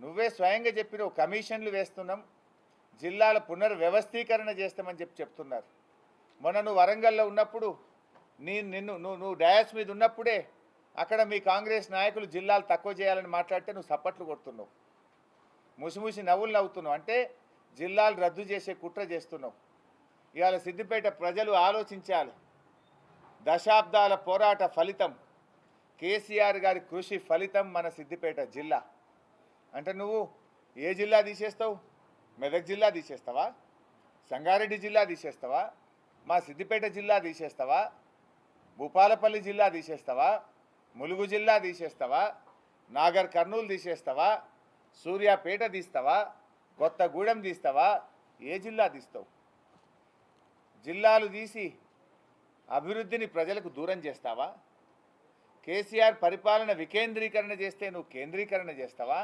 నువ్వే స్వయంగా చెప్పినావు కమిషన్లు వేస్తున్నాం, జిల్లాల పునర్వ్యవస్థీకరణ చేస్తామని చెప్తున్నారు. మొన్న నువ్వు వరంగల్లో ఉన్నప్పుడు నువ్వు డయాస్ మీద ఉన్నప్పుడే అక్కడ మీ కాంగ్రెస్ నాయకులు జిల్లాలు తక్కువ చేయాలని మాట్లాడితే నువ్వు సప్పట్లు కొడుతున్నావు, ముసిముసి నవ్వులు నవ్వుతున్నావు. అంటే జిల్లాలు రద్దు చేసే కుట్ర చేస్తున్నావు. ఇవాళ సిద్దిపేట ప్రజలు ఆలోచించాలి. దశాబ్దాల పోరాట ఫలితం, కేసీఆర్ గారి కృషి ఫలితం మన సిద్దిపేట జిల్లా. అంటే నువ్వు ఏ జిల్లా తీసేస్తావు? మెదక్ జిల్లా తీసేస్తావా? సంగారెడ్డి జిల్లా తీసేస్తావా? మా సిద్దిపేట జిల్లా తీసేస్తావా? భూపాలపల్లి జిల్లా తీసేస్తావా? ములుగు జిల్లా తీసేస్తావా? నాగర్ కర్నూలు తీసేస్తావా? సూర్యాపేట తీస్తావా? కొత్తగూడెం తీస్తావా? ఏ జిల్లా తీస్తావు? జిల్లాలు తీసి అభివృద్ధిని ప్రజలకు దూరం చేస్తావా? కేసీఆర్ పరిపాలన వికేంద్రీకరణ చేస్తే నువ్వు కేంద్రీకరణ చేస్తావా?